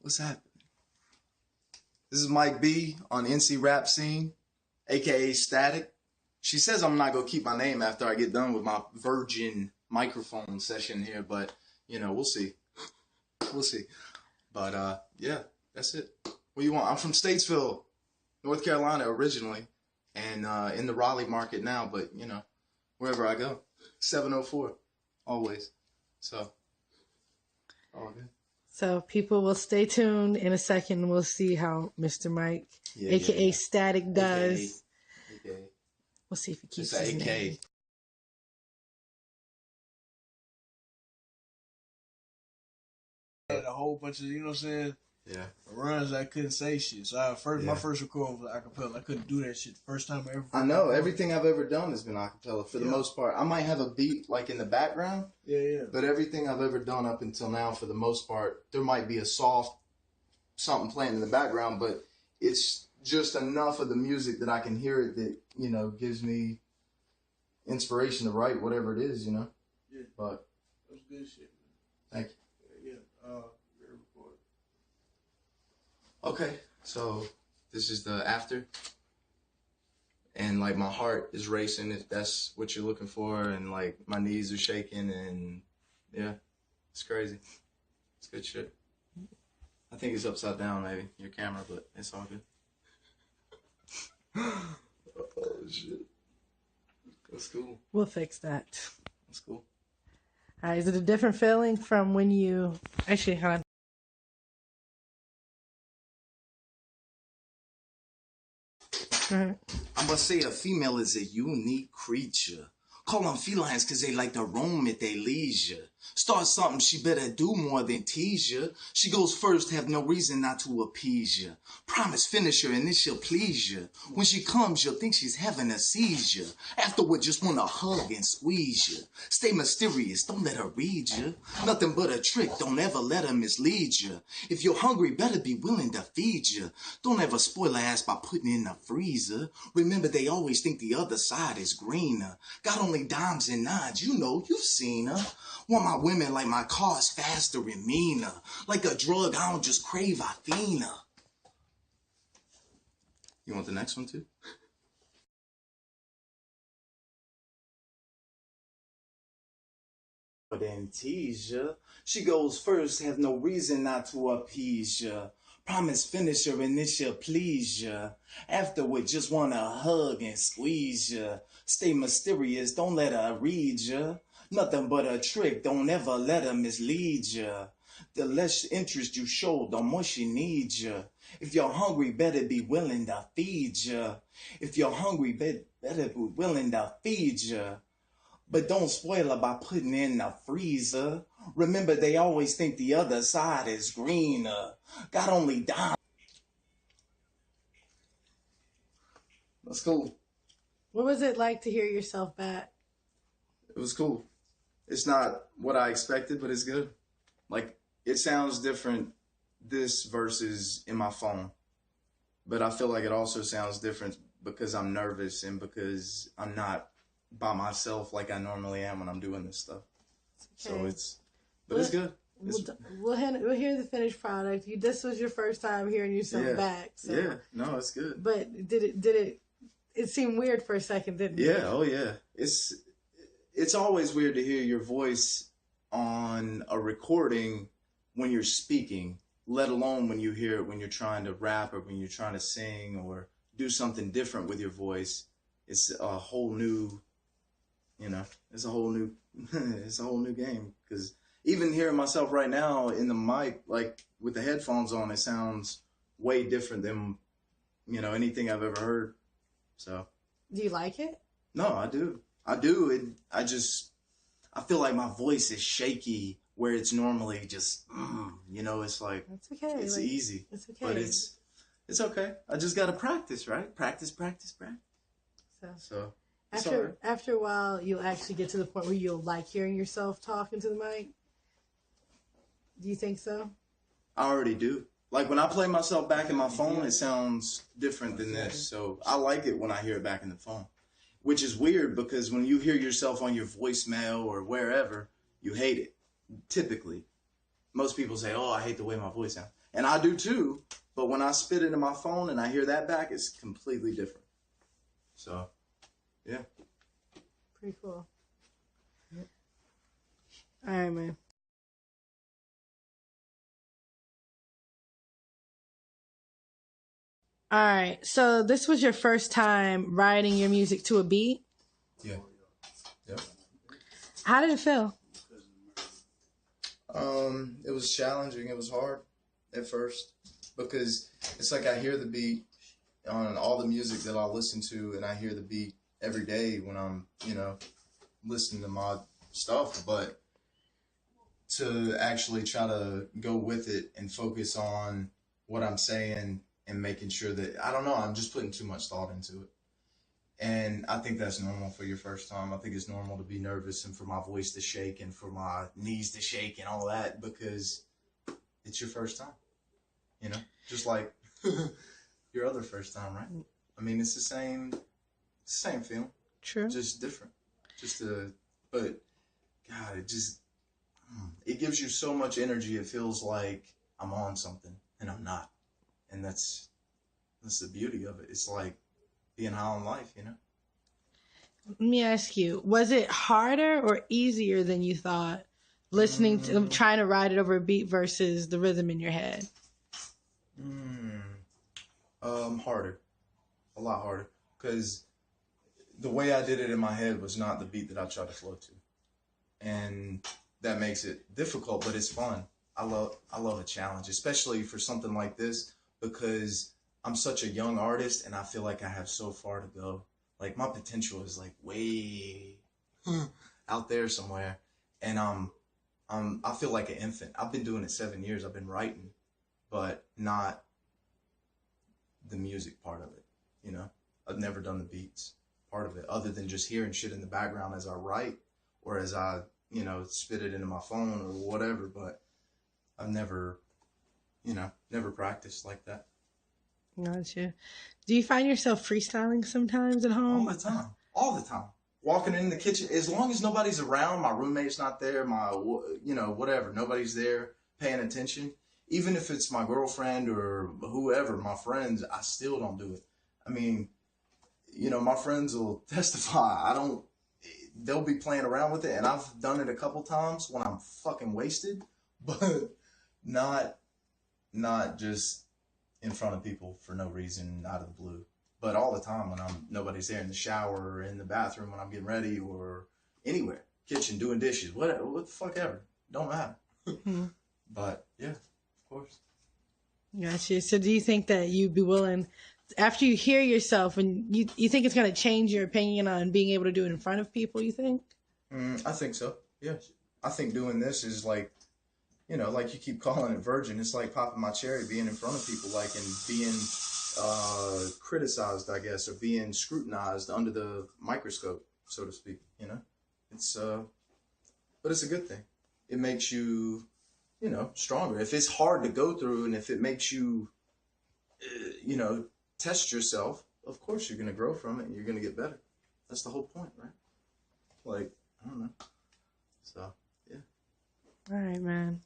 What's happening? This is Mike B on NC Rap Scene, aka Static. She says I'm not gonna keep my name after I get done with my virgin microphone session here, but you know, we'll see. We'll see. But yeah, that's it. What do you want? I'm from Statesville, North Carolina originally, and in the Raleigh market now, but you know, wherever I go. 704, always. So, all good. So people will stay tuned. In a second, we'll see how Mr. Mike, aka Static, does. AKA. We'll see if he keeps his name. I had a whole bunch of, you know what I'm saying? Yeah. Runs I couldn't say shit. So my first record was acapella. I couldn't do that shit. First time ever. I know everything I've ever done has been acapella for the most part. I might have a beat like in the background. Yeah. But everything I've ever done up until now, for the most part, there might be a soft something playing in the background, but it's just enough of the music that I can hear it that, you know, gives me inspiration to write whatever it is, you know. Yeah. But that's good shit, man. Thank you. Yeah. Record. Okay, so this is the after, and like my heart is racing if that's what you're looking for, and like my knees are shaking, and yeah, it's crazy. It's good shit. I think it's upside down, maybe your camera, but it's all good. Oh shit, that's cool. We'll fix that. That's cool. All right, is it a different feeling from when you actually had? I must say a female is a unique creature. Call them felines cause they like to roam at their leisure. Start something, she better do more than tease you. She goes first, have no reason not to appease you. Promise finish her and then she'll please you. When she comes, you'll think she's having a seizure. Afterward, just wanna hug and squeeze you. Stay mysterious, don't let her read you. Nothing but a trick, don't ever let her mislead you. If you're hungry, better be willing to feed you. Don't ever spoil her ass by putting in the freezer. Remember, they always think the other side is greener. Got only dimes and nines, you know, you've seen her. Want my women like my cars faster and meaner. Like a drug, I don't just crave, I fiend her. You want the next one too? But then tease ya. She goes first, have no reason not to appease ya. Promise finish her and then she'll please ya. Afterward, just wanna hug and squeeze ya. Stay mysterious, don't let her read ya. Nothing but a trick, don't ever let her mislead ya. The less interest you show, the more she needs ya. If you're hungry, better be willing to feed ya. If you're hungry, better be willing to feed ya. But don't spoil her by putting in the freezer. Remember, they always think the other side is greener. Got only dimes. That's cool. What was it like to hear yourself back? It was cool. It's not what I expected, but it's good. Like, it sounds different, this versus in my phone. But I feel like it also sounds different because I'm nervous and because I'm not by myself like I normally am when I'm doing this stuff. Okay. So it's good. We'll hear the finished product. This was your first time hearing yourself back. So. Yeah, no, it's good. But it seemed weird for a second, didn't it? Yeah, oh yeah. It's always weird to hear your voice on a recording when you're speaking, let alone when you hear it when you're trying to rap or when you're trying to sing or do something different with your voice. It's a whole new, you know, it's a whole new game. Because even hearing myself right now in the mic, like with the headphones on, it sounds way different than, you know, anything I've ever heard. So. Do you like it? No, I do. I feel like my voice is shaky where it's normally just, you know, it's like, that's okay. It's like, easy. It's okay. But it's okay. I just got to practice, right? Practice. So after a while, you'll actually get to the point where you'll like hearing yourself talking to the mic. Do you think so? I already do. Like when I play myself back in my phone, it sounds different than this. So I like it when I hear it back in the phone. Which is weird because when you hear yourself on your voicemail or wherever, you hate it, typically. Most people say, oh, I hate the way my voice sounds. And I do too. But when I spit it in my phone and I hear that back, it's completely different. So, yeah. Pretty cool. Yep. All right, man. All right. So this was your first time writing your music to a beat? Yeah. Yep. How did it feel? It was challenging. It was hard at first because it's like I hear the beat on all the music that I listen to, and I hear the beat every day when I'm, listening to my stuff. But to actually try to go with it and focus on what I'm saying and making sure that, I don't know, I'm just putting too much thought into it. And I think that's normal for your first time. I think it's normal to be nervous and for my voice to shake and for my knees to shake and all that because it's your first time, just like your other first time, right? I mean, it's the same feeling. True. Just different. But God, it gives you so much energy. It feels like I'm on something and I'm not. And that's the beauty of it. It's like being high on life, Let me ask you, was it harder or easier than you thought listening to, trying to write it over a beat versus the rhythm in your head? Harder. A lot harder. Because the way I did it in my head was not the beat that I tried to flow to. And that makes it difficult, but it's fun. I love a challenge, especially for something like this, because I'm such a young artist and I feel like I have so far to go. Like my potential is like way out there somewhere. And I feel like an infant. I've been doing it 7 years. I've been writing, but not the music part of it. I've never done the beats part of it other than just hearing shit in the background as I write or as I, spit it into my phone or whatever. But I've never practiced like that. Gotcha. Do you find yourself freestyling sometimes at home? All the time. Walking in the kitchen, as long as nobody's around, my roommate's not there, whatever, nobody's there paying attention. Even if it's my girlfriend or whoever, my friends, I still don't do it. I mean, my friends will testify. They'll be playing around with it, and I've done it a couple times when I'm fucking wasted, but not just in front of people for no reason out of the blue. But all the time when nobody's there, in the shower or in the bathroom when I'm getting ready or anywhere, kitchen, doing dishes, what the fuck ever. Don't matter. But yeah, of course. Gotcha. So do you think that you'd be willing, after you hear yourself, and you think it's going to change your opinion on being able to do it in front of people, you think? I think so. Yeah. I think doing this is like, like you keep calling it virgin. It's like popping my cherry, being in front of people, like, and being criticized, I guess, or being scrutinized under the microscope, so to speak. It's but it's a good thing. It makes you, stronger. If it's hard to go through, and if it makes you, test yourself, of course you're gonna grow from it, and you're gonna get better. That's the whole point, right? Like, I don't know. So, yeah. All right, man.